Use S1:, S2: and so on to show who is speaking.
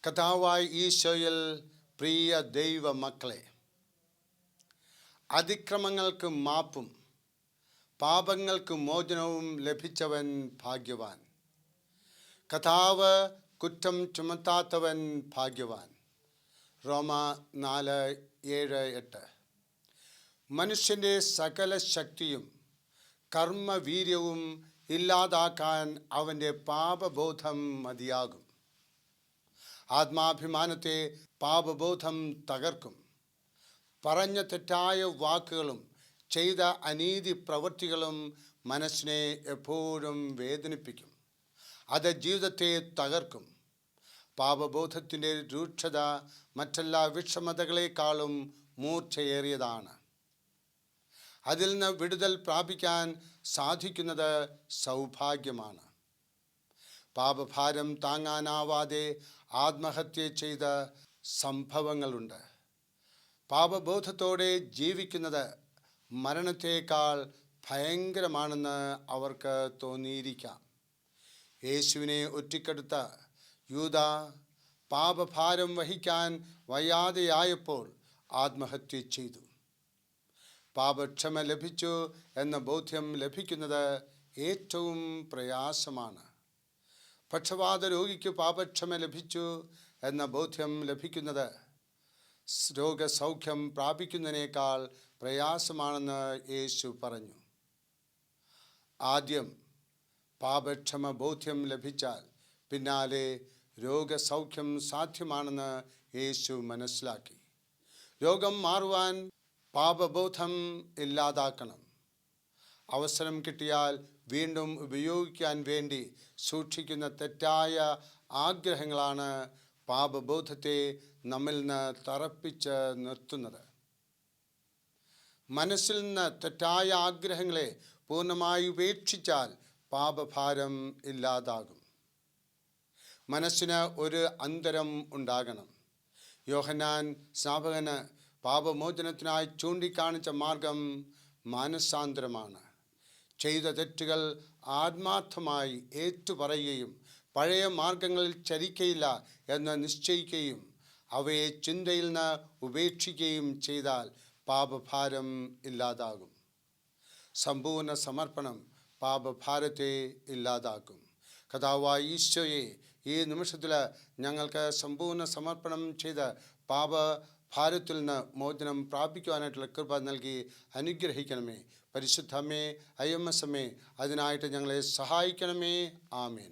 S1: കർത്താവായ ഈശോയിൽ പ്രിയ ദൈവ മക്കളെ, അതിക്രമങ്ങൾക്ക് മാപ്പും പാപങ്ങൾക്ക് മോചനവും ലഭിച്ചവൻ ഭാഗ്യവാൻ. കർത്താവ് കുറ്റം ചുമത്താത്തവൻ ഭാഗ്യവാൻ. റോമ 4:7-8. മനുഷ്യൻ്റെ സകല ശക്തിയും കർമ്മവീര്യവും ഇല്ലാതാക്കാൻ അവൻ്റെ പാപബോധം മതിയാകും. ആത്മാഭിമാനത്തെ പാപബോധം തകർക്കും. പറഞ്ഞ തെറ്റായ വാക്കുകളും ചെയ്ത അനീതി പ്രവൃത്തികളും മനസ്സിനെ എപ്പോഴും വേദനിപ്പിക്കും. അത് ജീവിതത്തെ തകർക്കും. പാപബോധത്തിൻ്റെ രൂക്ഷത മറ്റെല്ലാ വിഷമതകളെക്കാളും മൂർച്ചയേറിയതാണ്. അതിൽ നിന്ന് വിടുതൽ പ്രാപിക്കാൻ സാധിക്കുന്നത് സൗഭാഗ്യമാണ്. പാപഭാരം താങ്ങാനാവാതെ ആത്മഹത്യ ചെയ്ത സംഭവങ്ങളുണ്ട്. പാപബോധത്തോടെ ജീവിക്കുന്നത് മരണത്തേക്കാൾ ഭയങ്കരമാണെന്ന് അവർക്ക് തോന്നിയിരിക്കാം. യേശുവിനെ ഒറ്റിക്കെടുത്ത യൂദ പാപഭാരം വഹിക്കാൻ വയ്യാതെയായപ്പോൾ ആത്മഹത്യ ചെയ്തു. പാപക്ഷമ ലഭിച്ചു എന്ന ബോധ്യം ലഭിക്കുന്നത് ഏറ്റവും പ്രയാസമാണ്. പക്ഷവാത രോഗിക്ക് പാപക്ഷമ ലഭിച്ചു എന്ന ബോധ്യം ലഭിക്കുന്നത് രോഗസൗഖ്യം പ്രാപിക്കുന്നതിനേക്കാൾ പ്രയാസമാണെന്ന് യേശു പറഞ്ഞു. ആദ്യം പാപക്ഷമ ബോധ്യം ലഭിച്ചാൽ പിന്നാലെ രോഗസൗഖ്യം സാധ്യമാണെന്ന് യേശു മനസ്സിലാക്കി. രോഗം മാറുവാൻ പാപബോധം ഇല്ലാതാക്കണം. അവസരം കിട്ടിയാൽ വീണ്ടും ഉപയോഗിക്കാൻ വേണ്ടി സൂക്ഷിക്കുന്ന തെറ്റായ ആഗ്രഹങ്ങളാണ് പാപബോധത്തെ നമ്മിൽ നിന്ന് തറപ്പിച്ച് നിർത്തുന്നത്. മനസ്സിൽ നിന്ന് തെറ്റായ ആഗ്രഹങ്ങളെ പൂർണ്ണമായി ഉപേക്ഷിച്ചാൽ പാപഭാരം ഇല്ലാതാകും. മനസ്സിന് ഒരു അന്തരം ഉണ്ടാകണം. യോഹന്നാൻ സ്നാപകന് പാപമോചനത്തിനായി ചൂണ്ടിക്കാണിച്ച മാർഗം മാനസാന്തരമാണ്. ചെയ്ത തെറ്റുകൾ ആത്മാർത്ഥമായി ഏറ്റുപറയുകയും പഴയ മാർഗങ്ങളിൽ ചരിക്കയില്ല എന്ന് നിശ്ചയിക്കുകയും അവയെ ചിന്തയിൽ നിന്ന് ഉപേക്ഷിക്കുകയും ചെയ്താൽ പാപഭാരം ഇല്ലാതാകും. സമ്പൂർണ്ണ സമർപ്പണം പാപഭാരത്തെ ഇല്ലാതാക്കും. കർത്താവായ ഈശോയെ, ഈ നിമിഷത്തിൽ ഞങ്ങൾക്ക് സമ്പൂർണ്ണ സമർപ്പണം ചെയ്ത് പാപഭാരത്തിൽ നിന്ന് മോചനം പ്രാപിക്കുവാനായിട്ടുള്ള കൃപ നൽകി അനുഗ്രഹിക്കണമേ. പരിശുദ്ധ അമ്മേ, IMS അമ്മേ, അതിനായിട്ട് ഞങ്ങളെ സഹായിക്കണമേ. ആമേൻ.